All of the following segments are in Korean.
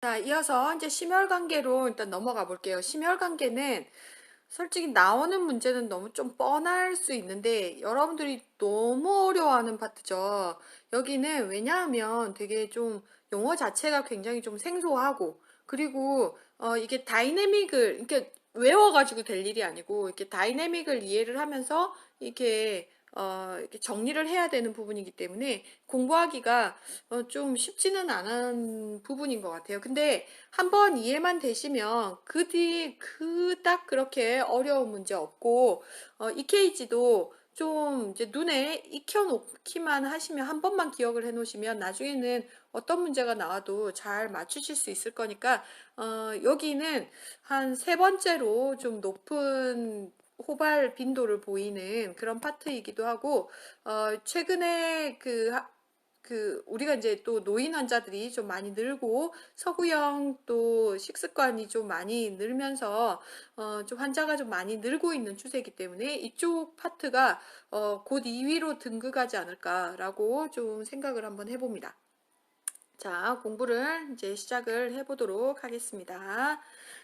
자, 이어서 이제 심혈관계로 일단 넘어가 볼게요. 심혈관계는 솔직히 나오는 문제는 너무 좀 뻔할 수 있는데 여러분들이 너무 어려워하는 파트죠. 여기는 왜냐하면 되게 좀 용어 자체가 굉장히 좀 생소하고 그리고 이게 다이내믹을 이렇게 외워가지고 될 일이 아니고 이렇게 다이내믹을 이해를 하면서 이렇게 정리를 해야 되는 부분이기 때문에 공부하기가 좀 쉽지는 않은 부분인 것 같아요. 근데 한번 이해만 되시면 그 뒤 그닥 그렇게 어려운 문제 없고 EKG도 좀 이제 눈에 익혀놓기만 하시면 한 번만 기억을 해 놓으시면 나중에는 어떤 문제가 나와도 잘 맞추실 수 있을 거니까 여기는 한 세 번째로 좀 높은 호발 빈도를 보이는 그런 파트이기도 하고 최근에 우리가 이제 또 노인 환자들이 좀 많이 늘고 서구형 또 식습관이 좀 많이 늘면서 좀 환자가 좀 많이 늘고 있는 추세이기 때문에 이쪽 파트가 곧 2위로 등극하지 않을까라고 좀 생각을 한번 해봅니다. 자, 공부를 이제 시작을 해보도록 하겠습니다.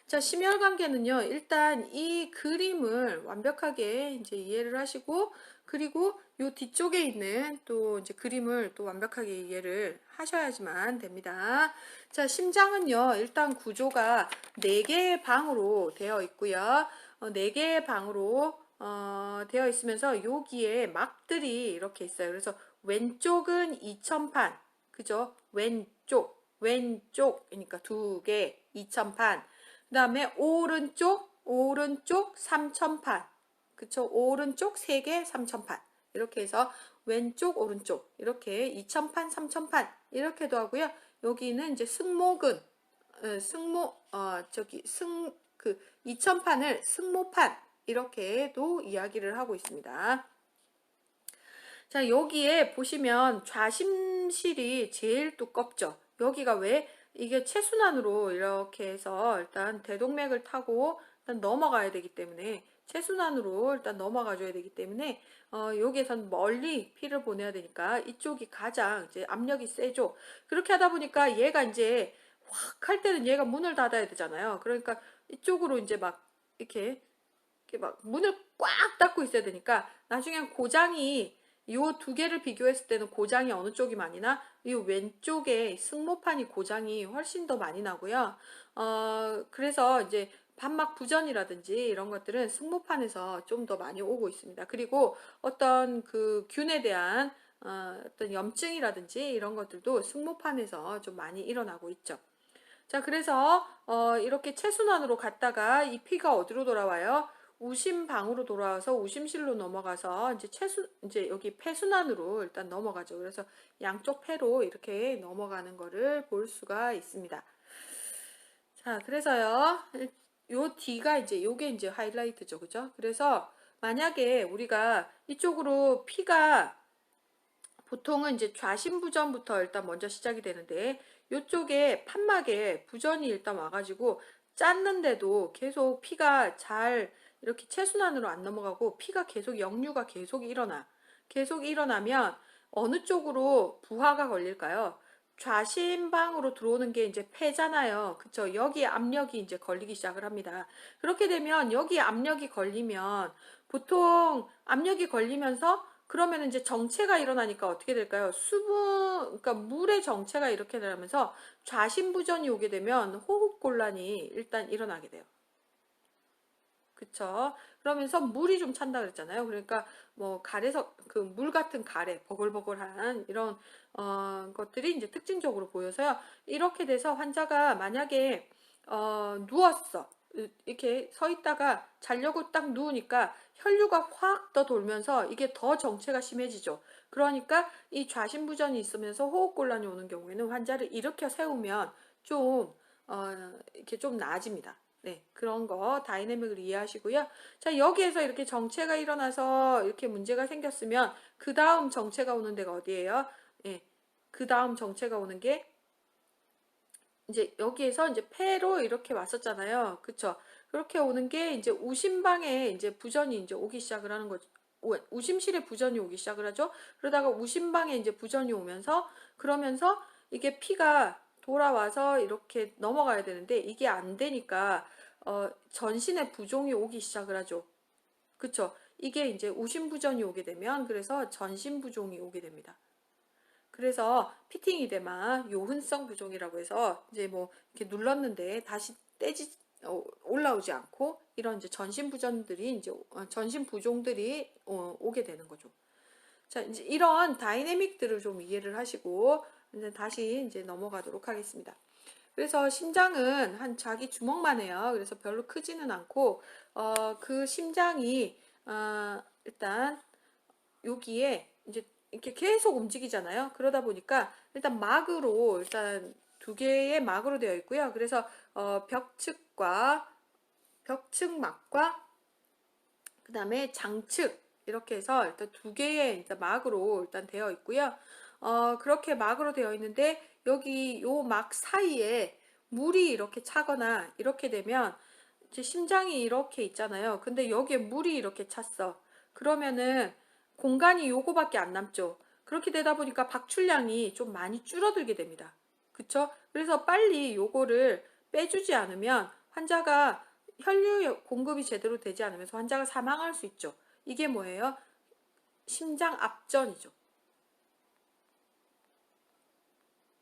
자, 심혈관계는요, 일단 이 그림을 완벽하게 이제 이해를 하시고, 그리고 요 뒤쪽에 있는 또 이제 그림을 또 완벽하게 이해를 하셔야지만 됩니다. 자, 심장은요, 일단 구조가 4개의 방으로 되어 있고요. 4개의 방으로 되어 있으면서 여기에 막들이 이렇게 있어요. 그래서 왼쪽은 2000판, 그죠? 왼쪽이니까 2개, 2000판. 그 다음에 오른쪽 3000판. 그쵸? 오른쪽 3개, 3000판. 이렇게 해서 왼쪽, 오른쪽. 이렇게 2000판, 3000판. 이렇게도 하고요. 여기는 이제 승모근, 그 2000판을 승모판. 이렇게도 이야기를 하고 있습니다. 자, 여기에 보시면 좌심실이 제일 두껍죠. 여기가 왜 이게 체순환으로 이렇게 해서 일단 대동맥을 타고 일단 넘어가야 되기 때문에 체순환으로 일단 넘어가 줘야 되기 때문에 여기에선 멀리 피를 보내야 되니까 이쪽이 가장 이제 압력이 세죠. 그렇게 하다 보니까 얘가 이제 확 할 때는 얘가 문을 닫아야 되잖아요. 그러니까 이쪽으로 이제 막 이렇게 막 문을 꽉 닫고 있어야 되니까 나중에 고장이 요 2개를 비교했을 때는 고장이 어느 쪽이 많이 나? 이 왼쪽에 승모판이 고장이 훨씬 더 많이 나고요. 그래서 이제 판막 부전이라든지 이런 것들은 승모판에서 좀 더 많이 오고 있습니다. 그리고 어떤 그 균에 대한 어떤 염증이라든지 이런 것들도 승모판에서 좀 많이 일어나고 있죠. 자, 그래서 이렇게 체순환으로 갔다가 이 피가 어디로 돌아와요? 우심방으로 돌아와서 우심실로 넘어가서 이제 여기 폐순환으로 일단 넘어가죠. 그래서 양쪽 폐로 이렇게 넘어가는 거를 볼 수가 있습니다. 자, 그래서요. 요 D가 이제 요게 이제 하이라이트죠. 그죠? 그래서 만약에 우리가 이쪽으로 피가 보통은 이제 좌심부전부터 일단 먼저 시작이 되는데 이쪽에 판막에 부전이 일단 와가지고 짰는데도 계속 피가 잘 이렇게 체순환으로 안 넘어가고 피가 계속 역류가 계속 일어나. 계속 일어나면 어느 쪽으로 부하가 걸릴까요? 좌심방으로 들어오는 게 이제 폐잖아요. 그쵸? 여기 압력이 이제 걸리기 시작을 합니다. 그렇게 되면 여기 압력이 걸리면 보통 압력이 걸리면서 그러면 이제 정체가 일어나니까 어떻게 될까요? 그러니까 물의 정체가 이렇게 되면서 좌심부전이 오게 되면 호흡곤란이 일단 일어나게 돼요. 그쵸? 그러면서 물이 좀 찬다 그랬잖아요. 그러니까 뭐 가래석 그 물 같은 가래 버글버글한 이런 것들이 이제 특징적으로 보여서요. 이렇게 돼서 환자가 만약에 누웠어. 이렇게 서 있다가 자려고 딱 누우니까 혈류가 확 더 돌면서 이게 더 정체가 심해지죠. 그러니까 이 좌심부전이 있으면서 호흡곤란이 오는 경우에는 환자를 일으켜 세우면 좀 이렇게 좀 나아집니다. 네, 그런 거 다이내믹을 이해하시고요. 자, 여기에서 이렇게 정체가 일어나서 이렇게 문제가 생겼으면 그 다음 정체가 오는 데가 어디예요? 예, 그 다음 정체가 오는 게 이제 여기에서 이제 폐로 이렇게 왔었잖아요. 그쵸? 그렇게 오는 게 이제 우심방에 이제 부전이 이제 오기 시작을 하는 거죠. 우심실에 부전이 오기 시작을 하죠. 그러다가 우심방에 이제 부전이 오면서 그러면서 이게 피가 돌아와서 이렇게 넘어가야 되는데 이게 안 되니까 전신에 부종이 오기 시작을 하죠. 그쵸? 이게 이제 우심부전이 오게 되면 그래서 전신부종이 오게 됩니다. 그래서 피팅이 되면 요흔성 부종이라고 해서 이제 뭐 이렇게 눌렀는데 다시 올라오지 않고 이런 이제 전신부전들이 이제 전신부종들이 오게 되는 거죠. 자, 이제 이런 다이내믹들을 좀 이해를 하시고 이제 다시 이제 넘어가도록 하겠습니다. 그래서 심장은 한 자기 주먹만 해요. 그래서 별로 크지는 않고 그 심장이 일단 여기에 이제 이렇게 계속 움직이잖아요. 그러다 보니까 일단 막으로 일단 두 개의 막으로 되어 있고요. 그래서 벽측막과 그 다음에 장측 이렇게 해서 일단 두 개의 일단 막으로 일단 되어 있고요. 그렇게 막으로 되어 있는데 여기 요 막 사이에 물이 이렇게 차거나 이렇게 되면 제 심장이 이렇게 있잖아요. 근데 여기에 물이 이렇게 찼어. 그러면은 공간이 요거밖에 안 남죠. 그렇게 되다 보니까 박출량이 좀 많이 줄어들게 됩니다. 그쵸? 그래서 빨리 요거를 빼주지 않으면 환자가 혈류 공급이 제대로 되지 않으면서 환자가 사망할 수 있죠. 이게 뭐예요? 심장 압전이죠.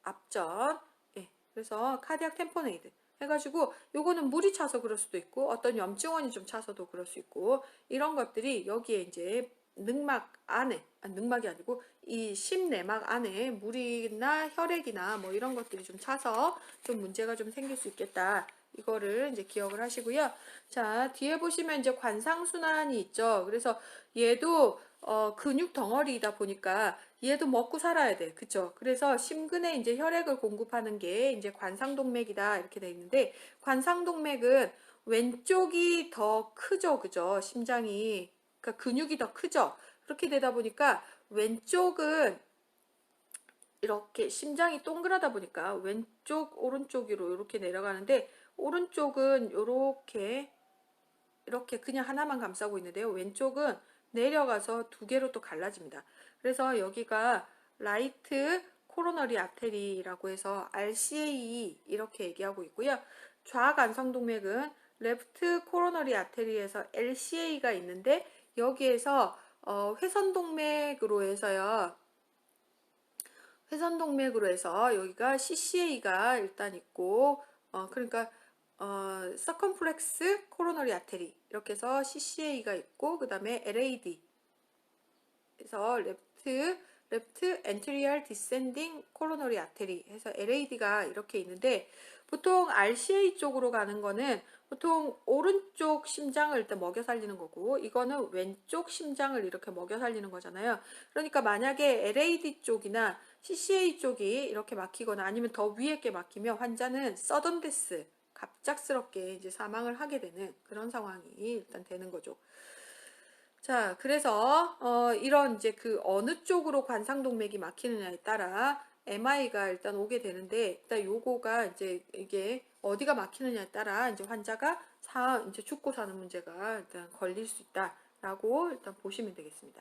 압전. 예. 그래서 카디악 템포네이드 해가지고 요거는 물이 차서 그럴 수도 있고 어떤 염증원이 좀 차서도 그럴 수 있고 이런 것들이 여기에 이제 늑막 안에 늑막이 아니고 이 심내막 안에 물이나 혈액이나 뭐 이런 것들이 좀 차서 좀 문제가 좀 생길 수 있겠다. 이거를 이제 기억을 하시고요. 자, 뒤에 보시면 이제 관상순환이 있죠. 그래서 얘도 근육 덩어리이다 보니까 얘도 먹고 살아야 돼. 그쵸? 그래서 심근에 이제 혈액을 공급하는 게 이제 관상동맥이다. 이렇게 돼 있는데, 관상동맥은 왼쪽이 더 크죠. 그죠? 심장이. 그러니까 근육이 더 크죠. 그렇게 되다 보니까 왼쪽은 이렇게 심장이 동그라다 보니까 왼쪽, 오른쪽으로 이렇게 내려가는데, 오른쪽은 이렇게 그냥 하나만 감싸고 있는데요. 왼쪽은 내려가서 두 개로 또 갈라집니다. 그래서 여기가 라이트 코로너리 아테리라고 해서 RCA 이렇게 얘기하고 있고요. 좌간성동맥은 레프트 코로너리 아테리에서 LCA가 있는데 여기에서 회선동맥으로 해서요. 회선동맥으로 해서 여기가 CCA가 일단 있고 그러니까 서컴플렉스 코로너리 아테리 이렇게 해서 CCA가 있고 그 다음에 LAD 그래서 랩트 엔트리얼 디센딩 코로너리 아테리 해서 LAD가 이렇게 있는데 보통 RCA 쪽으로 가는 거는 보통 오른쪽 심장을 일단 먹여 살리는 거고 이거는 왼쪽 심장을 이렇게 먹여 살리는 거잖아요. 그러니까 만약에 LAD 쪽이나 CCA 쪽이 이렇게 막히거나 아니면 더 위에 게 막히면 환자는 서던 데스 갑작스럽게 이제 사망을 하게 되는 그런 상황이 일단 되는 거죠. 자, 그래서 이런 이제 그 어느 쪽으로 관상동맥이 막히느냐에 따라 MI가 일단 오게 되는데 일단 요거가 이제 이게 어디가 막히느냐에 따라 이제 환자가 이제 죽고 사는 문제가 일단 걸릴 수 있다라고 일단 보시면 되겠습니다.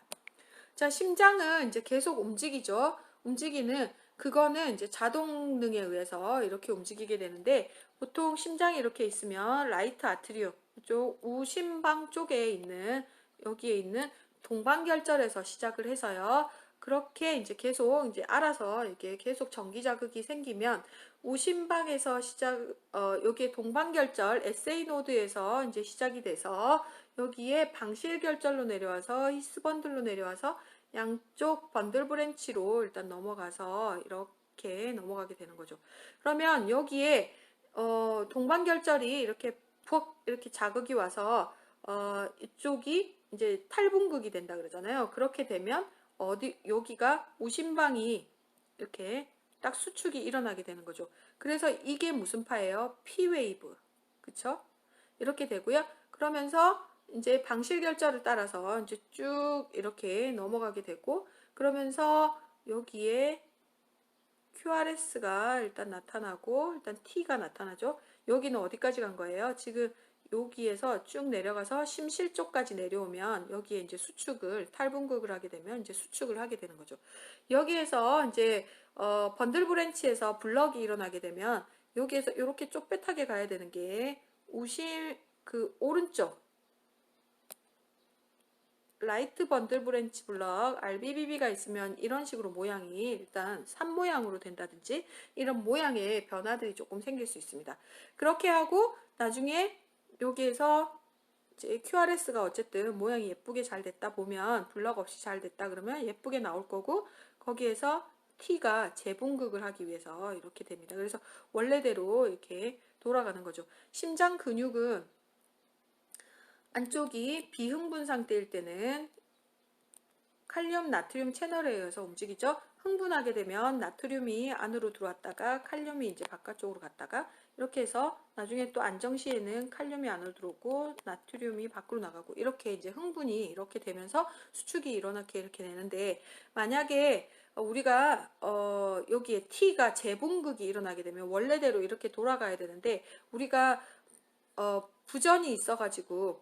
자, 심장은 이제 계속 움직이죠. 움직이는 그거는 이제 자동능에 의해서 이렇게 움직이게 되는데 보통 심장이 이렇게 있으면 라이트 아트리움 쪽 우심방 쪽에 있는 여기에 있는 동방결절에서 시작을 해서요. 그렇게 이제 계속 이제 알아서 이게 계속 전기 자극이 생기면 우심방에서 여기에 동방결절 SA 노드에서 이제 시작이 돼서 여기에 방실결절로 내려와서 히스번들로 내려와서 양쪽 번들 브랜치로 일단 넘어가서 이렇게 넘어가게 되는 거죠. 그러면 여기에 동방결절이 이렇게 푹 이렇게 자극이 와서 이쪽이 이제 탈분극이 된다 그러잖아요. 그렇게 되면 여기가 우심방이 이렇게 딱 수축이 일어나게 되는 거죠. 그래서 이게 무슨 파예요? P웨이브. 그쵸? 이렇게 되고요. 그러면서 이제 방실결절을 따라서 이제 쭉 이렇게 넘어가게 되고 그러면서 여기에 QRS가 일단 나타나고 일단 T가 나타나죠. 여기는 어디까지 간 거예요? 지금 여기에서 쭉 내려가서 심실 쪽까지 내려오면 여기에 이제 수축을 탈분극을 하게 되면 이제 수축을 하게 되는 거죠. 여기에서 이제 번들 브랜치에서 블럭이 일어나게 되면 여기에서 이렇게 쪽배하게 가야 되는 게 우실 그 오른쪽 라이트 번들 브랜치 블럭 RBBB가 있으면 이런 식으로 모양이 일단 산 모양으로 된다든지 이런 모양의 변화들이 조금 생길 수 있습니다. 그렇게 하고 나중에 여기에서 이제 QRS가 어쨌든 모양이 예쁘게 잘 됐다 보면 블럭 없이 잘 됐다 그러면 예쁘게 나올 거고 거기에서 T가 재분극을 하기 위해서 이렇게 됩니다. 그래서 원래대로 이렇게 돌아가는 거죠. 심장 근육은 안쪽이 비흥분 상태일 때는 칼륨 나트륨 채널에 의해서 움직이죠. 흥분하게 되면 나트륨이 안으로 들어왔다가 칼륨이 이제 바깥쪽으로 갔다가 이렇게 해서 나중에 또 안정 시에는 칼륨이 안으로 들어오고 나트륨이 밖으로 나가고 이렇게 이제 흥분이 이렇게 되면서 수축이 일어나게 이렇게 되는데 만약에 우리가 여기에 T가 재분극이 일어나게 되면 원래대로 이렇게 돌아가야 되는데 우리가 부전이 있어가지고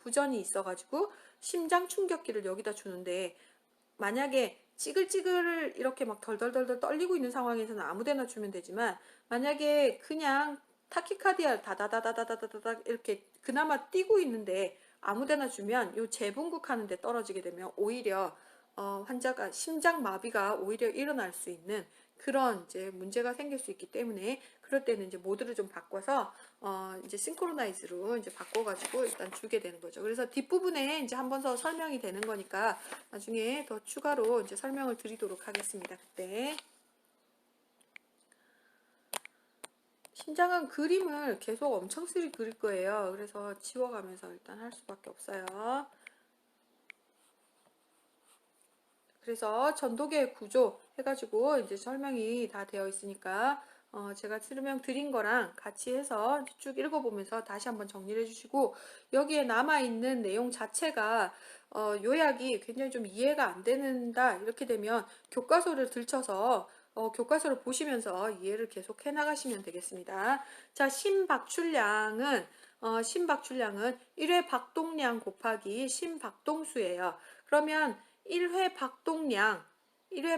심장 충격기를 여기다 주는데 만약에 찌글찌글 이렇게 막 덜덜덜덜 떨리고 있는 상황에서는 아무데나 주면 되지만 만약에 그냥 타키카디아 다다다다다다다다 이렇게 그나마 뛰고 있는데 아무데나 주면 요 재분극하는 데 떨어지게 되면 오히려 환자가 심장 마비가 오히려 일어날 수 있는 그런 이제 문제가 생길 수 있기 때문에 그럴 때는 이제 모드를 좀 바꿔서 이제 싱크로나이즈로 이제 바꿔가지고 일단 주게 되는 거죠. 그래서 뒷부분에 이제 한 번 더 설명이 되는 거니까 나중에 더 추가로 이제 설명을 드리도록 하겠습니다. 그때 심장은 그림을 계속 엄청 쓰리 그릴 거예요. 그래서 지워가면서 일단 할 수밖에 없어요. 그래서 전도계 구조 해가지고 이제 설명이 다 되어 있으니까 제가 설명 드린 거랑 같이 해서 쭉 읽어보면서 다시 한번 정리를 해주시고 여기에 남아있는 내용 자체가 요약이 굉장히 좀 이해가 안 된다 이렇게 되면 교과서를 들춰서 교과서를 보시면서 이해를 계속 해 나가시면 되겠습니다. 자, 심박출량은 1회 박동량 곱하기 심박동수예요. 그러면 1회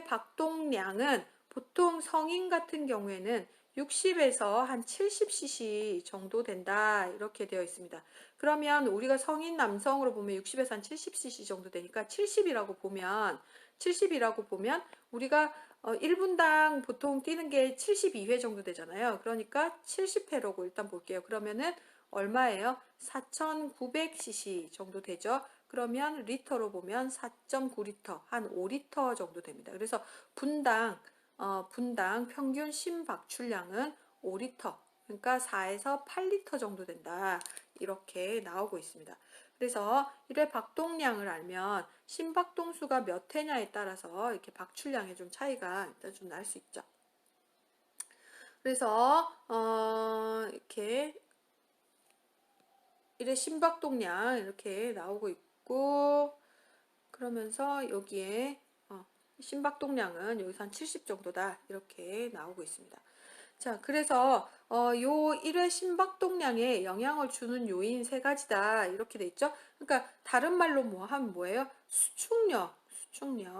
박동량은 보통 성인 같은 경우에는 60에서 한 70cc 정도 된다 이렇게 되어 있습니다. 그러면 우리가 성인 남성으로 보면 60에서 한 70cc 정도 되니까 70이라고 보면 우리가 1분당 보통 뛰는 게 72회 정도 되잖아요. 그러니까 70회라고 일단 볼게요. 그러면은 얼마예요? 4,900cc 정도 되죠. 그러면 리터로 보면 4.9리터, 한 5리터 정도 됩니다. 그래서 분당 평균 심박출량은 5리터, 그러니까 4에서 8리터 정도 된다. 이렇게 나오고 있습니다. 그래서 1회 박동량을 알면 심박동수가 몇 회냐에 따라서 이렇게 박출량에 좀 차이가 일단 좀 날 수 있죠. 그래서 이렇게 1회 심박동량 이렇게 나오고 있고 그러면서 여기에 심박동량은 여기서 한 70 정도다 이렇게 나오고 있습니다. 자, 그래서 요 1회 심박동량에 영향을 주는 요인 세 가지다 이렇게 돼 있죠. 그러니까 다른 말로 뭐 하면 뭐예요?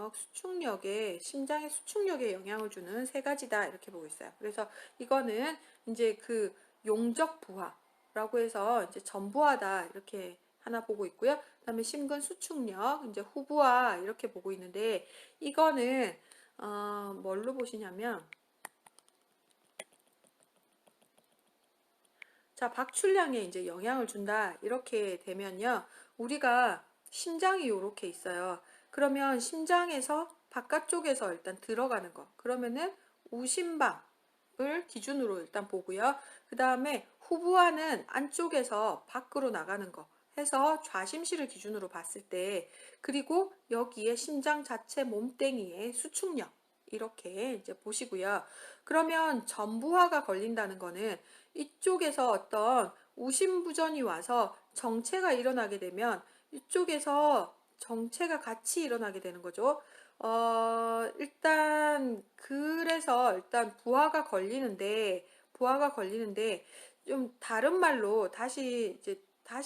수축력에 심장의 수축력에 영향을 주는 세 가지다 이렇게 보고 있어요. 그래서 이거는 이제 그 용적 부하라고 해서 이제 전부하다 이렇게 하나 보고 있고요. 그다음에 심근 수축력, 이제 후부하 이렇게 보고 있는데 이거는 뭘로 보시냐면 자, 박출량에 이제 영향을 준다 이렇게 되면요. 우리가 심장이 이렇게 있어요. 그러면 심장에서 바깥쪽에서 일단 들어가는 거. 그러면은 우심방을 기준으로 일단 보고요. 그 다음에 후부하는 안쪽에서 밖으로 나가는 거. 해서 좌심실을 기준으로 봤을 때 그리고 여기에 심장 자체 몸뚱이의 수축력 이렇게 이제 보시고요. 그러면 전부하가 걸린다는 거는 이쪽에서 어떤 우심부전이 와서 정체가 일어나게 되면 이쪽에서 정체가 같이 일어나게 되는 거죠. 그래서 일단 부하가 걸리는데 좀 다른 말로 다시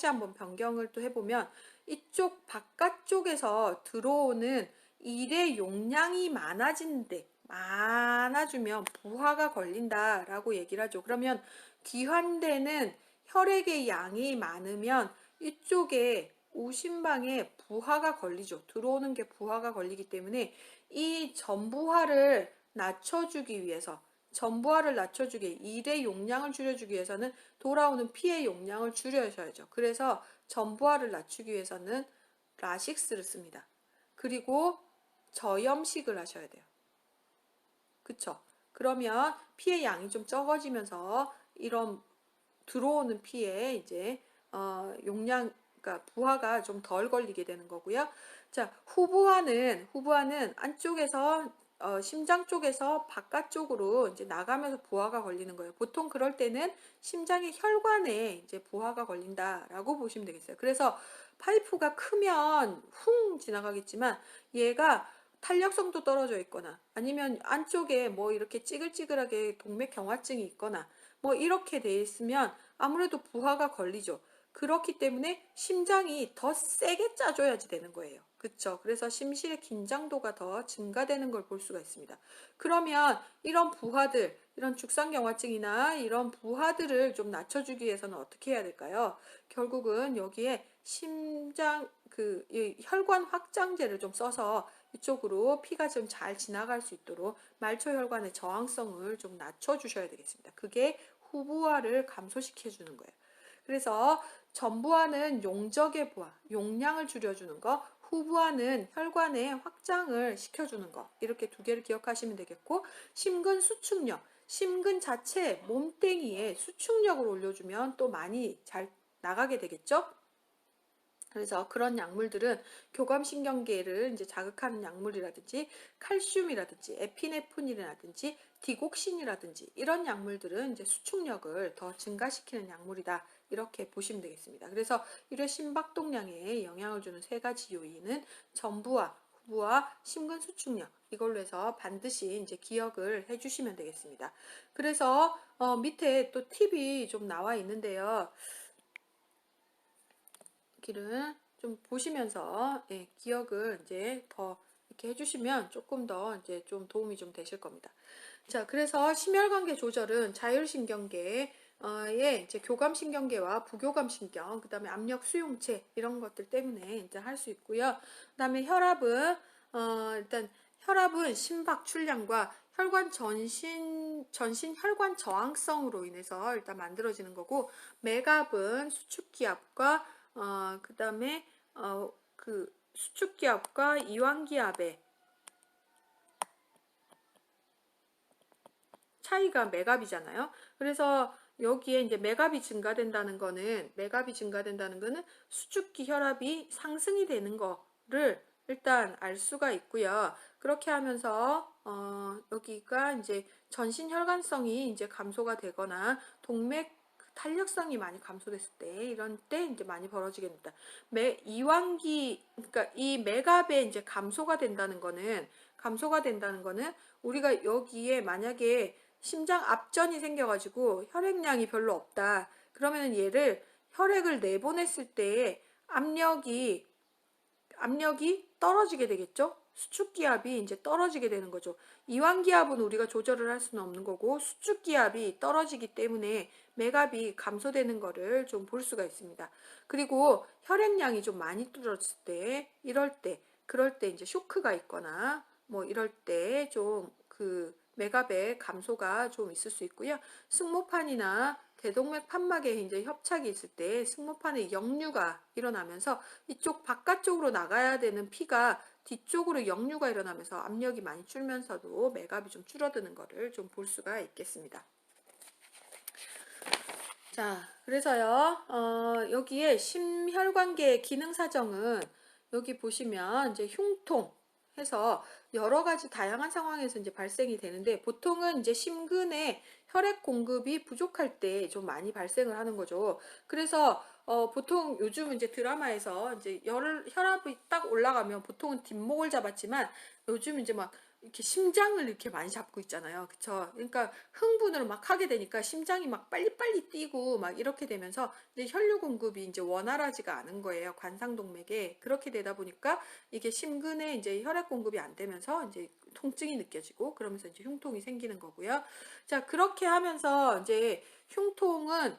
한번 변경을 또 해보면 이쪽 바깥쪽에서 들어오는 일의 용량이 많아진데 많아지면 부하가 걸린다라고 얘기를 하죠. 그러면 귀환되는 혈액의 양이 많으면 이쪽에 오심방에 부하가 걸리죠. 들어오는 게 부하가 걸리기 때문에 이 전부하를 낮춰주기 위해서 전부하를 낮춰주기, 일의 용량을 줄여주기 위해서는 돌아오는 피의 용량을 줄여셔야죠. 그래서 전부하를 낮추기 위해서는 라식스를 씁니다. 그리고 저염식을 하셔야 돼요. 그쵸? 그러면 피의 양이 좀 적어지면서 이런 들어오는 피에 이제 용량, 그러니까 부하가 좀 덜 걸리게 되는 거고요. 자, 후부하는 안쪽에서 심장 쪽에서 바깥쪽으로 이제 나가면서 부하가 걸리는 거예요. 보통 그럴 때는 심장의 혈관에 이제 부하가 걸린다라고 보시면 되겠어요. 그래서 파이프가 크면 훅 지나가겠지만 얘가 탄력성도 떨어져 있거나 아니면 안쪽에 뭐 이렇게 찌글찌글하게 동맥경화증이 있거나 뭐 이렇게 돼 있으면 아무래도 부하가 걸리죠. 그렇기 때문에 심장이 더 세게 짜줘야지 되는 거예요. 그쵸? 그래서 심실의 긴장도가 더 증가되는 걸 볼 수가 있습니다. 그러면 이런 부하들, 이런 죽상경화증이나 이런 부하들을 좀 낮춰주기 위해서는 어떻게 해야 될까요? 결국은 여기에 심장, 혈관 확장제를 좀 써서 이쪽으로 피가 좀 잘 지나갈 수 있도록 말초혈관의 저항성을 좀 낮춰주셔야 되겠습니다. 그게 후부하를 감소시켜 주는 거예요. 그래서 전부하는 용적의 부하, 용량을 줄여주는 거, 후부하는 혈관의 확장을 시켜주는 거, 이렇게 두 개를 기억하시면 되겠고, 심근 수축력, 심근 자체 몸뚱이에 수축력을 올려주면 또 많이 잘 나가게 되겠죠. 그래서 그런 약물들은 교감신경계를 이제 자극하는 약물이라든지 칼슘이라든지 에피네프린이라든지 디곡신이라든지 이런 약물들은 이제 수축력을 더 증가시키는 약물이다. 이렇게 보시면 되겠습니다. 그래서 일회 심박동량에 영향을 주는 세 가지 요인은 전부와 후부와 심근 수축력 이걸로 해서 반드시 이제 기억을 해주시면 되겠습니다. 그래서 밑에 또 팁이 좀 나와 있는데요. 기를 좀 보시면서 기억을 이제 더 이렇게 해주시면 조금 더 이제 좀 도움이 좀 되실 겁니다. 자, 그래서 심혈관계 조절은 자율신경계의 이제 교감신경계와 부교감신경, 그 다음에 압력 수용체 이런 것들 때문에 이제 할 수 있고요. 그 다음에 혈압은 일단 혈압은 심박 출량과 혈관 전신 혈관 저항성으로 인해서 일단 만들어지는 거고, 맥압은 수축기압과 그 다음에 그 수축기압과 이완기압의 차이가 맥압이잖아요. 그래서 여기에 이제 맥압이 증가된다는 거는 수축기 혈압이 상승이 되는 거를 일단 알 수가 있고요. 그렇게 하면서 여기가 이제 전신 혈관성이 이제 감소가 되거나 동맥 탄력성이 많이 감소됐을 때 이런 때 이제 많이 벌어지게 됩니다. 그러니까 이 맥압의 이제 감소가 된다는 거는 우리가 여기에 만약에 심장 압전이 생겨가지고 혈액량이 별로 없다. 그러면 얘를 혈액을 내보냈을 때 압력이 떨어지게 되겠죠? 수축기압이 이제 떨어지게 되는 거죠. 이완기압은 우리가 조절을 할 수는 없는 거고 수축기압이 떨어지기 때문에 맥압이 감소되는 거를 좀 볼 수가 있습니다. 그리고 혈액량이 좀 많이 떨어졌을 때 그럴 때 이제 쇼크가 있거나 뭐 이럴 때 좀 맥압의 감소가 좀 있을 수 있고요. 승모판이나 대동맥 판막에 이제 협착이 있을 때 승모판에 역류가 일어나면서 이쪽 바깥쪽으로 나가야 되는 피가 뒤쪽으로 역류가 일어나면서 압력이 많이 줄면서도 맥압이 좀 줄어드는 것을 좀 볼 수가 있겠습니다. 자, 그래서요, 여기에 심혈관계 기능 사정은 여기 보시면 이제 흉통 해서 여러 가지 다양한 상황에서 이제 발생이 되는데 보통은 이제 심근에 혈액 공급이 부족할 때 좀 많이 발생을 하는 거죠. 그래서 보통 요즘 이제 드라마에서 이제 혈압이 딱 올라가면 보통은 뒷목을 잡았지만 요즘 이제 막 이렇게 심장을 이렇게 많이 잡고 있잖아요. 그쵸? 그러니까 흥분을 막 하게 되니까 심장이 막 빨리빨리 뛰고 막 이렇게 되면서 이제 혈류 공급이 이제 원활하지가 않은 거예요. 관상동맥에. 그렇게 되다 보니까 이게 심근에 이제 혈액 공급이 안 되면서 이제 통증이 느껴지고 그러면서 이제 흉통이 생기는 거고요. 자, 그렇게 하면서 이제 흉통은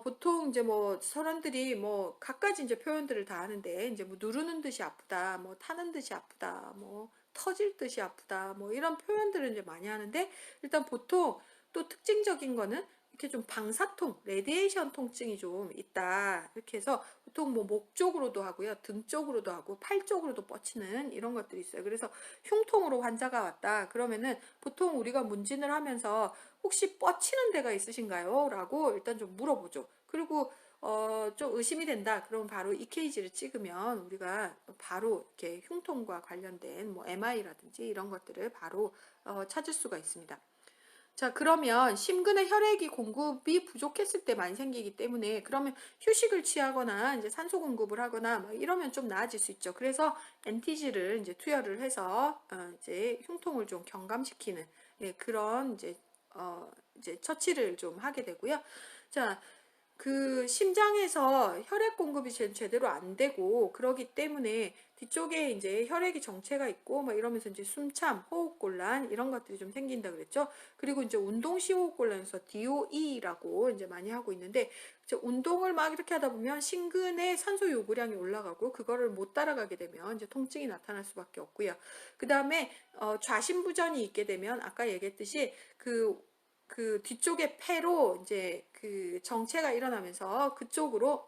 보통 이제 뭐 사람들이 뭐 갖가지 이제 표현들을 다 하는데 이제 뭐 누르는 듯이 아프다, 뭐 타는 듯이 아프다, 뭐 터질 듯이 아프다, 뭐 이런 표현들을 이제 많이 하는데 일단 보통 또 특징적인 거는 이렇게 좀 방사통, 레디에이션 통증이 좀 있다. 이렇게 해서 보통 뭐 목 쪽으로도 하고요, 등 쪽으로도 하고, 팔 쪽으로도 뻗치는 이런 것들이 있어요. 그래서 흉통으로 환자가 왔다. 그러면은 보통 우리가 문진을 하면서 혹시 뻗치는 데가 있으신가요? 라고 일단 좀 물어보죠. 그리고 좀 의심이 된다. 그럼 바로 EKG를 찍으면 우리가 바로 이렇게 흉통과 관련된 뭐 MI라든지 이런 것들을 바로 찾을 수가 있습니다. 자, 그러면 심근의 혈액이 공급이 부족했을 때 많이 생기기 때문에 그러면 휴식을 취하거나 이제 산소 공급을 하거나 막 이러면 좀 나아질 수 있죠. 그래서 엔티지를 이제 투여를 해서 이제 흉통을 좀 경감시키는 예, 그런 이제 처치를 좀 하게 되고요. 자, 그 심장에서 혈액 공급이 제대로 안 되고 그러기 때문에 뒤쪽에 이제 혈액이 정체가 있고 막 이러면서 이제 숨참, 호흡곤란 이런 것들이 좀 생긴다 그랬죠. 그리고 이제 운동시 호흡곤란에서 DOE라고 이제 많이 하고 있는데 이제 운동을 막 이렇게 하다 보면 심근의 산소 요구량이 올라가고 그거를 못 따라가게 되면 이제 통증이 나타날 수밖에 없고요. 그 다음에 좌심부전이 있게 되면 아까 얘기했듯이 그 뒤쪽에 폐로 이제 그 정체가 일어나면서 그쪽으로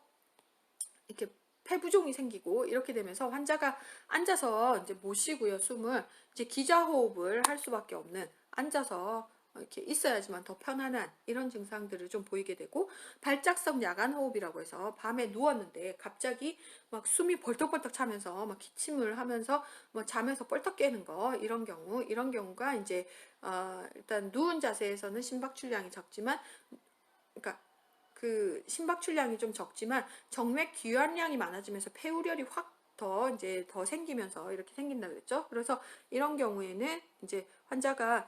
이렇게 폐부종이 생기고 이렇게 되면서 환자가 앉아서 이제 못 쉬고요. 숨을 이제 기자호흡을 할 수밖에 없는 앉아서 이렇게 있어야지만 더 편안한 이런 증상들을 좀 보이게 되고 발작성 야간호흡이라고 해서 밤에 누웠는데 갑자기 막 숨이 벌떡벌떡 차면서 막 기침을 하면서 뭐 잠에서 뻘떡 깨는 거 이런 경우가 이제 일단 누운 자세에서는 심박출량이 적지만 그러니까 그 심박출량이 좀 적지만 정맥 기환량이 많아지면서 폐우열이 확 이제 더 생기면서 이렇게 생긴다 그랬죠. 그래서 이런 경우에는 이제 환자가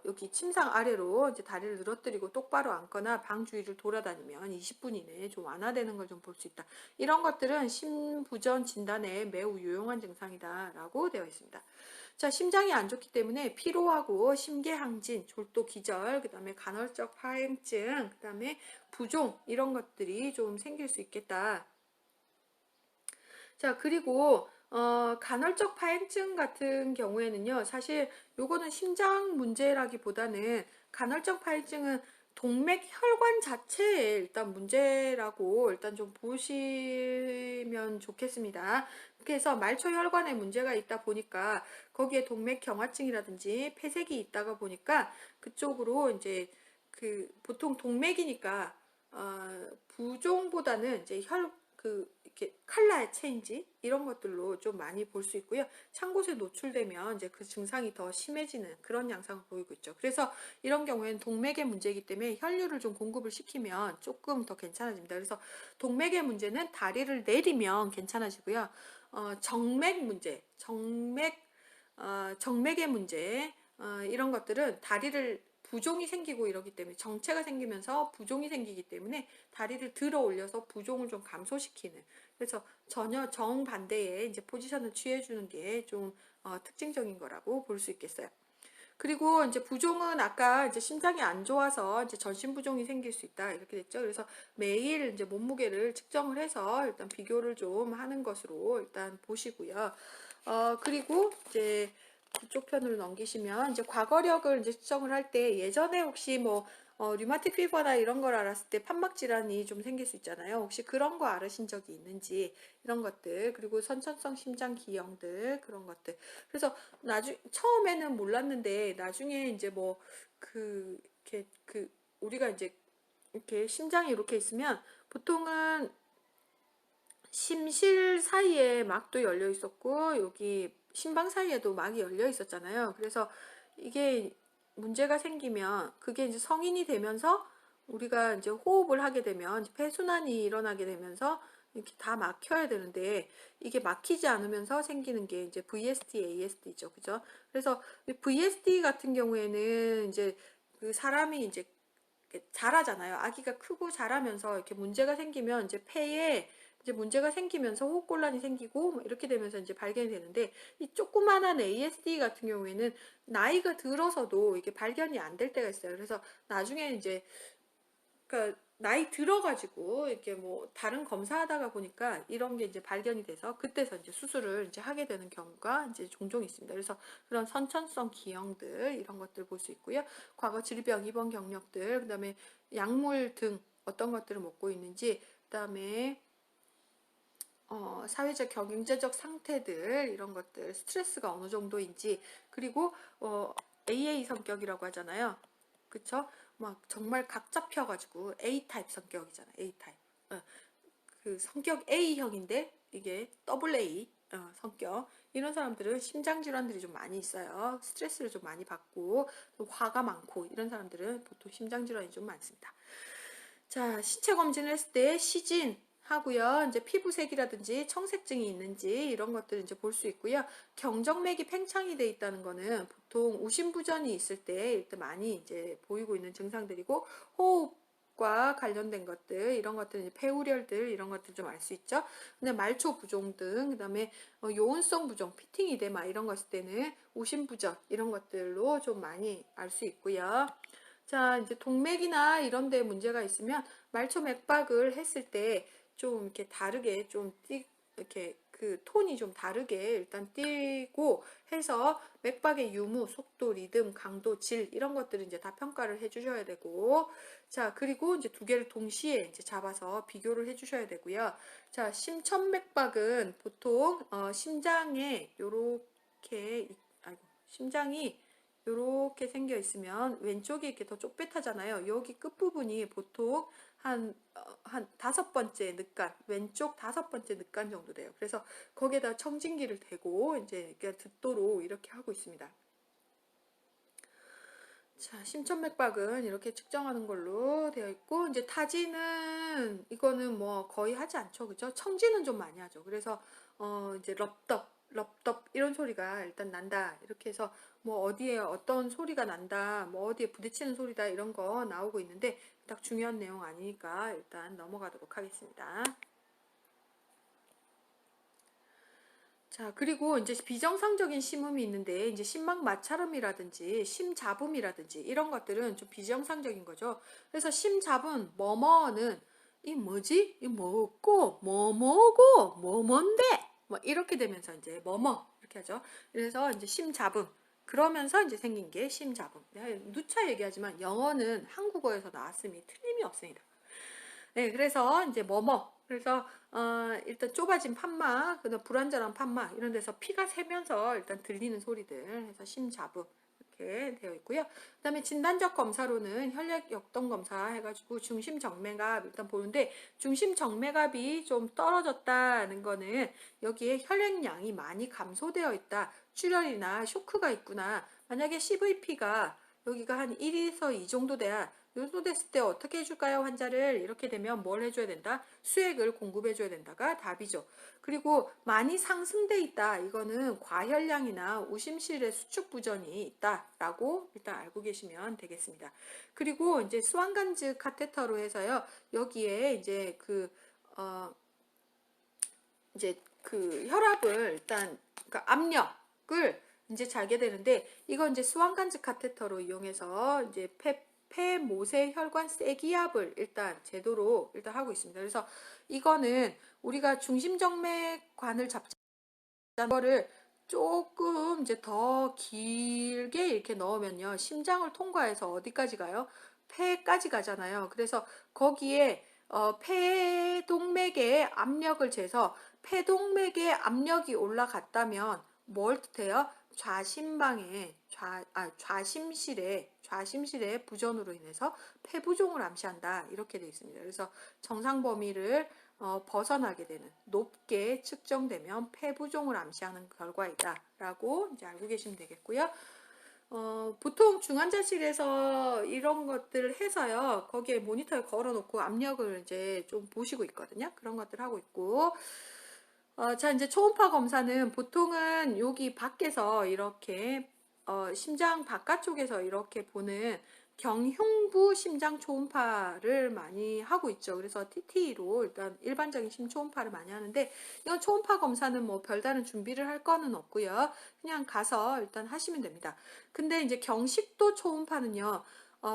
여기 침상 아래로 이제 다리를 늘어뜨리고 똑바로 앉거나 방 주위를 돌아다니면 20분 이내에 좀 완화되는 걸 좀 볼 수 있다. 이런 것들은 심부전 진단에 매우 유용한 증상이다라고 되어 있습니다. 자, 심장이 안 좋기 때문에 피로하고 심계항진, 졸도 기절, 그 다음에 간헐적 파행증, 그 다음에 부종 이런 것들이 좀 생길 수 있겠다. 자, 그리고 간헐적 파행증 같은 경우에는요, 사실 요거는 심장 문제라기보다는 간헐적 파행증은 동맥 혈관 자체에 일단 문제라고 일단 좀 보시면 좋겠습니다. 그래서 말초 혈관에 문제가 있다 보니까 거기에 동맥 경화증이라든지 폐색이 있다가 보니까 그쪽으로 이제 그 보통 동맥이니까 부종보다는 이제 이렇게 칼라의 체인지 이런 것들로 좀 많이 볼 수 있고요. 찬 곳에 노출되면 이제 그 증상이 더 심해지는 그런 양상을 보이고 있죠. 그래서 이런 경우에는 동맥의 문제이기 때문에 혈류를 좀 공급을 시키면 조금 더 괜찮아집니다. 그래서 동맥의 문제는 다리를 내리면 괜찮아지고요. 정맥 문제, 정맥의 문제 이런 것들은 다리를 부종이 생기고 이러기 때문에 정체가 생기면서 부종이 생기기 때문에 다리를 들어 올려서 부종을 좀 감소시키는 그래서 전혀 정반대의 이제 포지션을 취해주는 게 좀 특징적인 거라고 볼 수 있겠어요. 그리고 이제 부종은 아까 이제 심장이 안 좋아서 이제 전신 부종이 생길 수 있다 이렇게 됐죠. 그래서 매일 이제 몸무게를 측정을 해서 일단 비교를 좀 하는 것으로 일단 보시고요. 그리고 이제 그쪽 편으로 넘기시면 이제 과거력을 이제 측정을 할 때 예전에 혹시 뭐 류마틱 피버나 이런 걸 알았을 때 판막 질환이 좀 생길 수 있잖아요. 혹시 그런 거 알으신 적이 있는지 이런 것들 그리고 선천성 심장 기형들 그런 것들. 그래서 처음에는 몰랐는데 나중에 이제 뭐 이렇게 우리가 이제 이렇게 심장이 이렇게 있으면 보통은 심실 사이에 막도 열려 있었고 여기 심방 사이에도 막이 열려 있었잖아요. 그래서 이게 문제가 생기면 그게 이제 성인이 되면서 우리가 이제 호흡을 하게 되면 폐순환이 일어나게 되면서 이렇게 다 막혀야 되는데 이게 막히지 않으면서 생기는 게 이제 VSD, ASD죠. 그죠? 그래서 VSD 같은 경우에는 이제 그 사람이 이제 자라잖아요. 아기가 크고 자라면서 이렇게 문제가 생기면 이제 폐에 이제 문제가 생기면서 호흡곤란이 생기고 뭐 이렇게 되면서 이제 발견이 되는데, 이 조그만한 ASD 같은 경우에는 나이가 들어서도 이게 발견이 안 될 때가 있어요. 그래서 나중에 이제 그러니까 나이 들어가지고 이렇게 뭐 다른 검사하다가 보니까 이런 게 이제 발견이 돼서 그때서 이제 수술을 이제 하게 되는 경우가 이제 종종 있습니다. 그래서 그런 선천성 기형들 이런 것들 볼 수 있고요. 과거 질병, 입원 경력들, 그다음에 약물 등 어떤 것들을 먹고 있는지, 그다음에 사회적 경제적 상태들 이런 것들, 스트레스가 어느 정도인지, 그리고 AA 성격이라고 하잖아요. 그쵸? 막 정말 각 잡혀가지고 A 타입 성격이잖아. A 타입. 그 성격 A형인데 이게 더블 A 성격. 이런 사람들은 심장 질환들이 좀 많이 있어요. 스트레스를 좀 많이 받고 화가 많고 이런 사람들은 보통 심장 질환이 좀 많습니다. 자, 신체 검진을 했을 때 시진 하고요. 이제 피부색이라든지 청색증이 있는지 이런 것들을 이제 볼 수 있고요. 경정맥이 팽창이 돼 있다는 거는 보통 우심부전이 있을 때 일단 많이 이제 보이고 있는 증상들이고, 호흡과 관련된 것들 이런 것들 이제 폐우열들 이런 것들 좀 알 수 있죠. 근데 말초 부종 등, 그다음에 요온성 부종, 피팅 이데마 이런 거 있을 때는 우심부전 이런 것들로 좀 많이 알 수 있고요. 자, 이제 동맥이나 이런 데 문제가 있으면 말초 맥박을 했을 때 좀 이렇게 다르게 이렇게 그 톤이 좀 다르게 일단 띄고 해서 맥박의 유무, 속도, 리듬, 강도, 질 이런 것들을 이제 다 평가를 해 주셔야 되고, 자, 그리고 이제 두 개를 동시에 이제 잡아서 비교를 해 주셔야 되고요. 자, 심천맥박은 보통 심장에 요렇게 아이고, 심장이 이렇게 생겨 있으면 왼쪽이 이렇게 더 쪼뼛하잖아요. 여기 끝부분이 보통 한 5번째 늑간, 왼쪽 5번째 늑간 정도 돼요. 그래서 거기에다 청진기를 대고 이제 듣도록 이렇게 하고 있습니다. 자, 심천맥박은 이렇게 측정하는 걸로 되어 있고, 이제 타지는 이거는 뭐 거의 하지 않죠. 그죠? 청진은 좀 많이 하죠. 그래서 이제 럽덥 이런 소리가 일단 난다. 이렇게 해서 뭐 어디에 어떤 소리가 난다, 뭐 어디에 부딪히는 소리다 이런 거 나오고 있는데 딱 중요한 내용 아니니까 일단 넘어가도록 하겠습니다. 자, 그리고 이제 비정상적인 심음이 있는데, 이제 심막 마찰음이라든지 심잡음이라든지 이런 것들은 좀 비정상적인 거죠. 그래서 심잡음, 뭐뭐는 이 뭐지? 이 뭐고, 뭐뭐고, 뭐뭔데? 뭐 이렇게 되면서 이제 뭐뭐 이렇게 하죠. 그래서 이제 심잡음. 그러면서 이제 생긴 게 심잡음. 누차 얘기하지만 영어는 한국어에서 나왔음이 틀림이 없습니다. 네, 그래서 이제 그래서 일단 좁아진 판막, 그다음 불안정한 판막 이런 데서 피가 새면서 일단 들리는 소리들 해서 심자부 이렇게 되어 있고요. 그다음에 진단적 검사로는 혈액 역동 검사 해가지고 중심 정맥압 일단 보는데, 중심 정맥압이 좀 떨어졌다는 거는 여기에 혈액량이 많이 감소되어 있다. 출혈이나 쇼크가 있구나. 만약에 CVP가 여기가 한 1에서 2 정도 돼야, 요소됐을 때 어떻게 해줄까요? 환자를 이렇게 되면 뭘 해줘야 된다? 수액을 공급해줘야 된다가 답이죠. 그리고 많이 상승돼 있다. 이거는 과혈량이나 우심실의 수축 부전이 있다라고 일단 알고 계시면 되겠습니다. 그리고 이제 수완간즈 카테터로 해서요. 여기에 이제 그 혈압을 일단 그러니까 압력을 이제 잘게 되는데, 이건 이제 수완간즈 카테터로 이용해서 이제 폐모세 혈관 세기압을 일단 제도로 일단 하고 있습니다. 그래서 이거는 우리가 중심정맥관을 잡자는 거를 조금 이제 더 길게 이렇게 넣으면요, 심장을 통과해서 어디까지 가요? 폐까지 가잖아요. 그래서 거기에 폐동맥의 압력을 재서 폐동맥의 압력이 올라갔다면 뭘 뜻해요? 좌심실의 부전으로 인해서 폐부종을 암시한다. 이렇게 되어 있습니다. 그래서 정상 범위를 벗어나게 되는, 높게 측정되면 폐부종을 암시하는 결과이다 라고 이제 알고 계시면 되겠고요. 보통 중환자실에서 이런 것들을 해서요, 거기에 모니터에 걸어 놓고 압력을 이제 좀 보시고 있거든요. 그런 것들 하고 있고, 자, 이제 초음파 검사는 보통은 여기 밖에서 이렇게 심장 바깥쪽에서 이렇게 보는 경흉부 심장 초음파를 많이 하고 있죠. 그래서 TT로 일단 일반적인 심 초음파를 많이 하는데, 이건 초음파 검사는 뭐 별다른 준비를 할 거는 없고요. 그냥 가서 일단 하시면 됩니다. 근데 이제 경식도 초음파는요,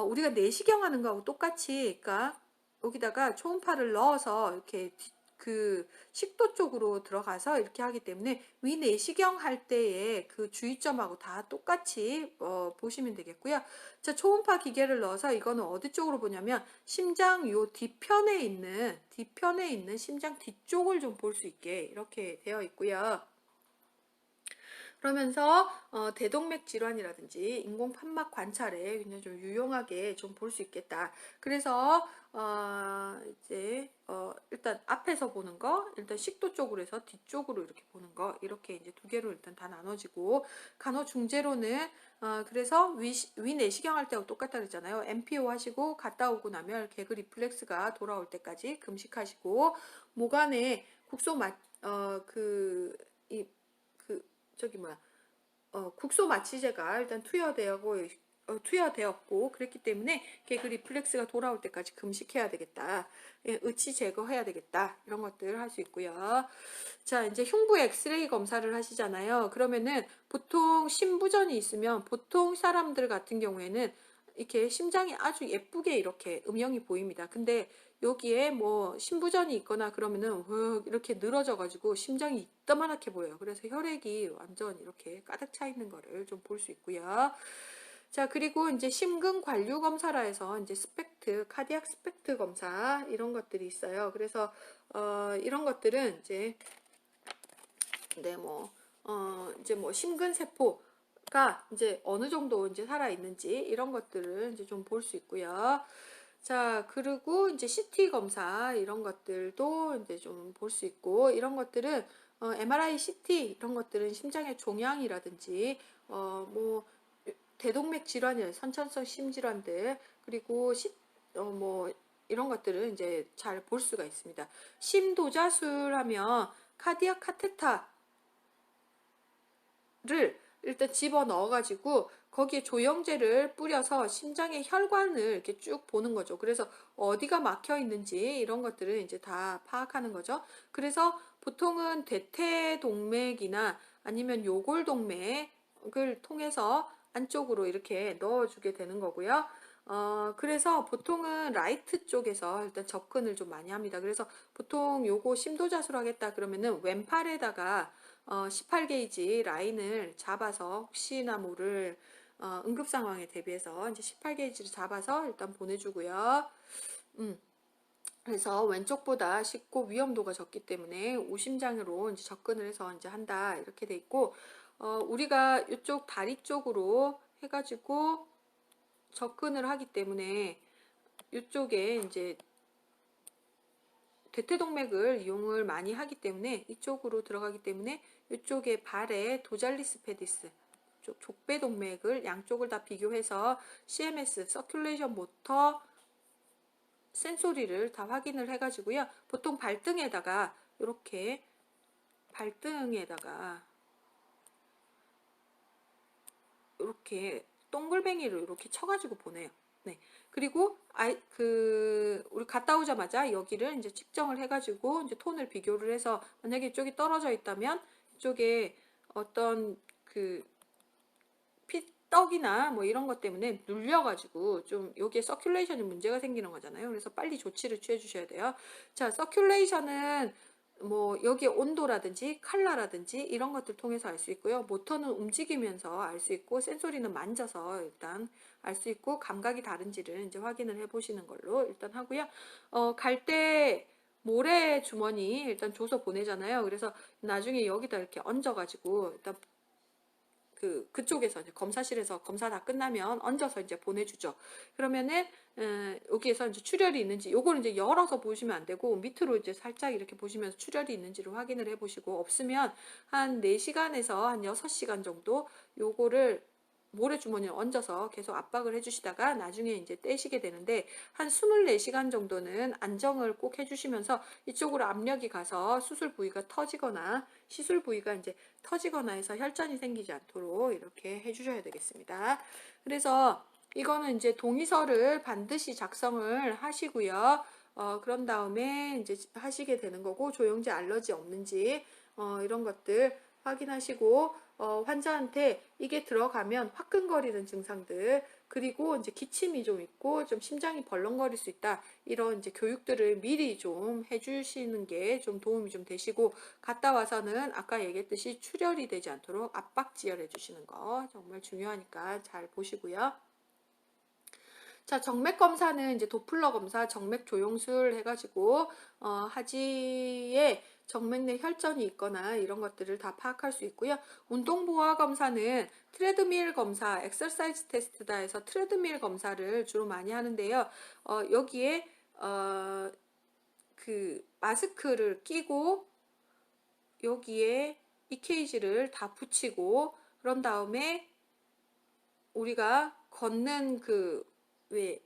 우리가 내시경 하는 거하고 똑같이, 그러니까 여기다가 초음파를 넣어서 이렇게 그 식도 쪽으로 들어가서 이렇게 하기 때문에 위내시경 할 때의 그 주의점하고 다 똑같이 보시면 되겠고요. 자, 초음파 기계를 넣어서 이거는 어디 쪽으로 보냐면 심장 요 뒤편에 있는 심장 뒤쪽을 좀 볼 수 있게 이렇게 되어 있고요. 그러면서 대동맥 질환이라든지 인공 판막 관찰에 굉장히 좀 유용하게 좀 볼 수 있겠다. 그래서 이제 일단 앞에서 보는 거, 일단 식도 쪽으로 해서 뒤쪽으로 이렇게 보는 거, 이렇게 이제 두 개로 일단 다 나눠지고, 간호 중재로는 그래서 위내시경 할 때하고 똑같다 그랬잖아요. MPO 하시고 갔다 오고 나면 개그 리플렉스가 돌아올 때까지 금식하시고, 목 안에 국소 저기 뭐야, 국소 마취제가 일단 투여되었고, 그랬기 때문에 개그 리플렉스가 돌아올 때까지 금식해야 되겠다. 예, 의치 제거해야 되겠다. 이런 것들 할 수 있고요. 자, 이제 흉부 엑스레이 검사를 하시잖아요. 그러면은 보통 심부전이 있으면 보통 사람들 같은 경우에는 이렇게 심장이 아주 예쁘게 이렇게 음영이 보입니다. 근데 여기에 뭐 심부전이 있거나 그러면은 이렇게 늘어져 가지고 심장이 이따만하게 보여요. 그래서 혈액이 완전 이렇게 가득 차 있는 거를 좀 볼 수 있고요. 자, 그리고 이제 심근 관류 검사라 해서 이제 카디악 스펙트 검사 이런 것들이 있어요. 그래서 이런 것들은 이제 이제 뭐 심근 세포가 이제 어느 정도 이제 살아 있는지 이런 것들을 이제 좀 볼 수 있고요. 자, 그리고 이제 CT 검사 이런 것들도 이제 좀 볼 수 있고, 이런 것들은 MRI, CT 이런 것들은 심장의 종양이라든지 뭐 대동맥 질환이나 선천성 심질환들, 그리고 뭐 이런 것들은 이제 잘 볼 수가 있습니다. 심도자술 하면 카디악 카테타를 일단 집어 넣어가지고 거기에 조영제를 뿌려서 심장의 혈관을 이렇게 쭉 보는 거죠. 그래서 어디가 막혀 있는지 이런 것들을 이제 다 파악하는 거죠. 그래서 보통은 대퇴동맥이나 아니면 요골동맥을 통해서 안쪽으로 이렇게 넣어주게 되는 거고요. 그래서 보통은 라이트 쪽에서 일단 접근을 좀 많이 합니다. 그래서 보통 요거 심도자술 하겠다 그러면은 왼팔에다가 18게이지 라인을 잡아서 혹시나 모를 응급 상황에 대비해서 이제 18게이지를 잡아서 일단 보내주고요. 그래서 왼쪽보다 쉽고 위험도가 적기 때문에 오심장으로 이제 접근을 해서 이제 한다 이렇게 돼 있고, 우리가 이쪽 다리 쪽으로 해가지고 접근을 하기 때문에 이쪽에 이제 대퇴동맥을 이용을 많이 하기 때문에 이쪽으로 들어가기 때문에 이쪽에 발에 도잘리스 페디스 족배동맥을 양쪽을 다 비교해서 CMS 서큘레이션 모터 센소리를 다 확인을 해가지고요. 보통 발등에다가 이렇게 동글뱅이를 이렇게 쳐가지고 보내요. 네. 그리고 우리 갔다 오자마자 여기를 이제 측정을 해가지고 이제 톤을 비교를 해서 만약에 이쪽이 떨어져 있다면 이쪽에 어떤 피떡이나 뭐 이런 것 때문에 눌려가지고 좀 여기에 서큘레이션이 문제가 생기는 거잖아요. 그래서 빨리 조치를 취해 주셔야 돼요. 자, 서큘레이션은 뭐 여기에 온도라든지 칼라라든지 이런 것들 통해서 알 수 있고요. 모터는 움직이면서 알 수 있고, 센소리는 만져서 일단 알 수 있고, 감각이 다른지를 이제 확인을 해 보시는 걸로 일단 하고요. 갈 때 모래 주머니 일단 줘서 보내잖아요. 그래서 나중에 여기다 이렇게 얹어가지고 일단 그쪽에서 이제 검사실에서 검사 다 끝나면 얹어서 이제 보내주죠. 그러면은 여기에서 이제 출혈이 있는지, 요거는 이제 열어서 보시면 안 되고 밑으로 이제 살짝 이렇게 보시면서 출혈이 있는지를 확인을 해보시고, 없으면 한 4시간에서 한 6시간 정도 요거를 모래주머니에 얹어서 계속 압박을 해주시다가 나중에 이제 떼시게 되는데, 한 24시간 정도는 안정을 꼭 해주시면서 이쪽으로 압력이 가서 수술 부위가 터지거나 시술 부위가 이제 터지거나 해서 혈전이 생기지 않도록 이렇게 해주셔야 되겠습니다. 그래서 이거는 이제 동의서를 반드시 작성을 하시고요. 그런 다음에 이제 하시게 되는 거고, 조영제 알러지 없는지 이런 것들 확인하시고, 환자한테 이게 들어가면 화끈거리는 증상들, 그리고 이제 기침이 좀 있고 좀 심장이 벌렁거릴 수 있다, 이런 이제 교육들을 미리 좀 해주시는 게 좀 도움이 좀 되시고, 갔다 와서는 아까 얘기했듯이 출혈이 되지 않도록 압박 지혈해 주시는 거 정말 중요하니까 잘 보시고요. 자, 정맥 검사는 이제 도플러 검사, 정맥 조영술 해가지고 하지에 정맥 내 혈전이 있거나 이런 것들을 다 파악할 수 있고요. 운동보화 검사는 트레드밀 검사, 엑서사이즈 테스트다 해서 트레드밀 검사를 주로 많이 하는데요. 여기에 그 마스크를 끼고 여기에 EKG를 다 붙이고, 그런 다음에 우리가 걷는 왜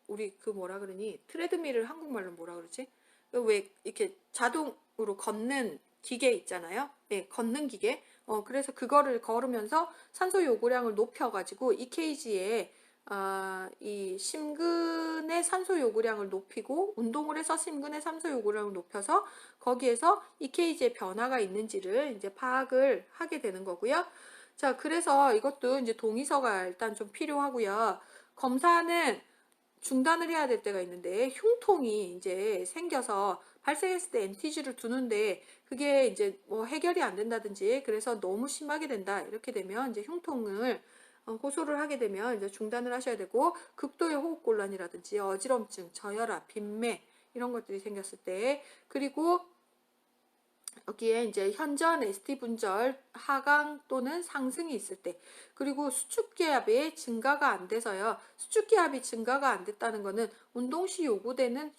우리 뭐라 그러니, 트레드밀을 한국말로 뭐라 그러지? 왜 이렇게 자동으로 걷는 기계 있잖아요. 네, 걷는 기계. 그래서 그거를 걸으면서 산소 요구량을 높여가지고 EKG에 이 심근의 산소 요구량을 높이고, 운동을 해서 심근의 산소 요구량을 높여서 거기에서 EKG의 변화가 있는지를 이제 파악을 하게 되는 거고요. 자, 그래서 이것도 이제 동의서가 일단 좀 필요하고요. 검사는 중단을 해야 될 때가 있는데, 흉통이 이제 생겨서 발생했을 때 NTG를 두는데 그게 이제 뭐 해결이 안 된다든지, 그래서 너무 심하게 된다, 이렇게 되면 이제 흉통을 호소를 하게 되면 이제 중단을 하셔야 되고, 극도의 호흡곤란이라든지 어지럼증, 저혈압, 빈맥 이런 것들이 생겼을 때, 그리고 여기에 이제 현전 ST 분절 하강 또는 상승이 있을 때, 그리고 수축기압의 증가가 안 돼서요. 수축기압이 증가가 안 됐다는 거는 운동 시 요구되는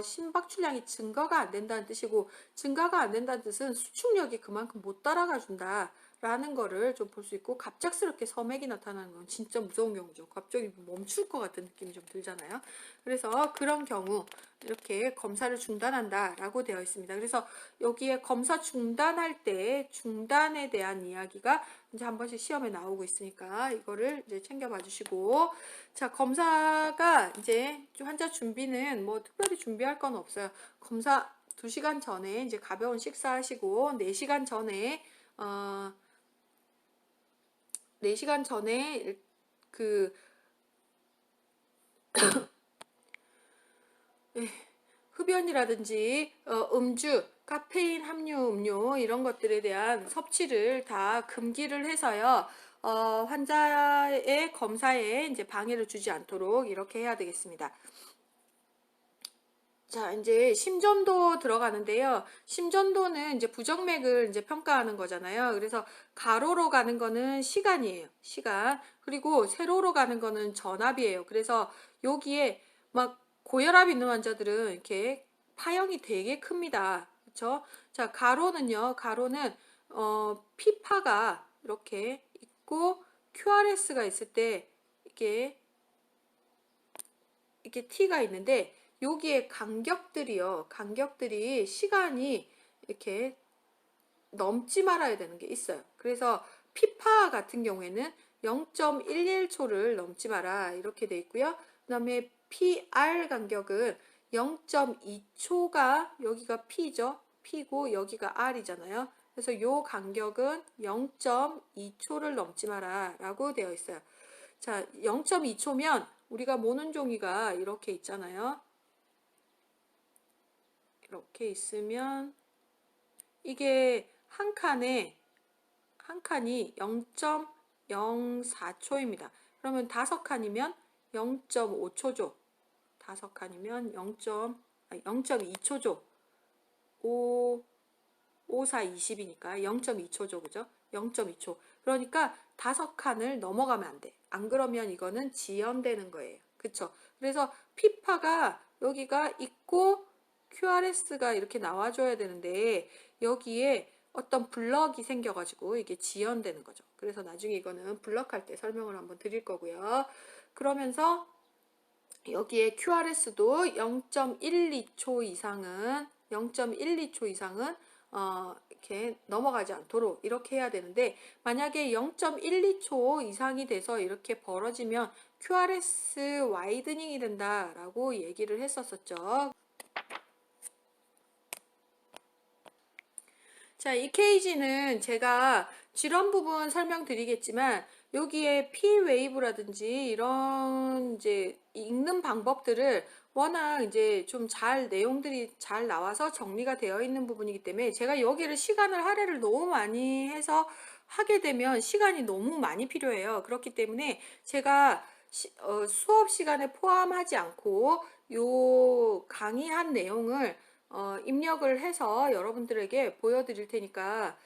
심박출량이 증가가 안 된다는 뜻이고, 증가가 안 된다는 뜻은 수축력이 그만큼 못 따라가 준다 라는 거를 좀 볼 수 있고, 갑작스럽게 섬액이 나타나는 건 진짜 무서운 경우죠. 갑자기 멈출 것 같은 느낌이 좀 들잖아요. 그래서 그런 경우 이렇게 검사를 중단한다 라고 되어 있습니다. 그래서 여기에 검사 중단할 때 중단에 대한 이야기가 이제 한 번씩 시험에 나오고 있으니까 이거를 이제 챙겨봐 주시고, 자, 검사가 이제 환자 준비는 뭐 특별히 준비할 건 없어요. 검사 2시간 전에 이제 가벼운 식사하시고, 4시간 전에 4시간 전에 흡연이라든지 음주, 카페인 함유 음료 이런 것들에 대한 섭취를 다 금기를 해서요. 환자의 검사에 이제 방해를 주지 않도록 이렇게 해야 되겠습니다. 자, 이제 심전도 들어가는데요. 심전도는 이제 부정맥을 이제 평가하는 거잖아요. 그래서 가로로 가는 거는 시간이에요. 시간. 그리고 세로로 가는 거는 전압이에요. 그래서 여기에 막 고혈압 있는 환자들은 이렇게 파형이 되게 큽니다. 그렇죠? 자, 가로는요. 가로는 피파가 이렇게 있고 QRS가 있을 때 이렇게 T가 있는데, 여기에 간격들이요. 간격들이 시간이 이렇게 넘지 말아야 되는 게 있어요. 그래서 피파 같은 경우에는 0.11초를 넘지 마라 이렇게 돼 있고요. 그 다음에 PR 간격은 0.2초가 여기가 P죠. P고 여기가 R이잖아요. 그래서 이 간격은 0.2초를 넘지 마라 라고 되어 있어요. 자, 0.2초면 우리가 모는 종이가 이렇게 있잖아요. 이렇게 있으면 이게 한 칸이 0.04초입니다. 그러면 5칸이면 0.5초죠. 5칸이면 0.2초죠. 5, 4, 20이니까 0.2초죠. 그죠? 0.2초. 그러니까 5칸을 넘어가면 안 돼. 안 그러면 이거는 지연되는 거예요. 그쵸? 그래서 피파가 여기가 있고 QRS가 이렇게 나와줘야 되는데, 여기에 어떤 블럭이 생겨가지고 이게 지연되는 거죠. 그래서 나중에 이거는 블럭할 때 설명을 한번 드릴 거고요. 그러면서 여기에 QRS도 0.12초 이상은 이렇게 넘어가지 않도록 이렇게 해야 되는데, 만약에 0.12초 이상이 돼서 이렇게 벌어지면 QRS 와이드닝이 된다라고 얘기를 했었었죠. 자, 이 케이지는 제가 질원 부분 설명드리겠지만 여기에 P 웨이브라든지 이런 이제 읽는 방법들을 워낙 이제 좀 잘 내용들이 잘 나와서 정리가 되어 있는 부분이기 때문에 제가 여기를 시간을 할애를 너무 많이 해서 하게 되면 시간이 너무 많이 필요해요. 그렇기 때문에 제가 수업 시간에 포함하지 않고 요 강의한 내용을 입력을 해서 여러분들에게 보여드릴 테니까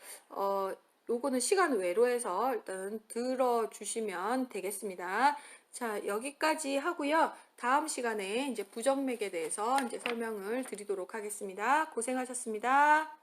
요거는 시간 외로 해서 일단 들어주시면 되겠습니다. 자, 여기까지 하고요. 다음 시간에 이제 부정맥에 대해서 이제 설명을 드리도록 하겠습니다. 고생하셨습니다.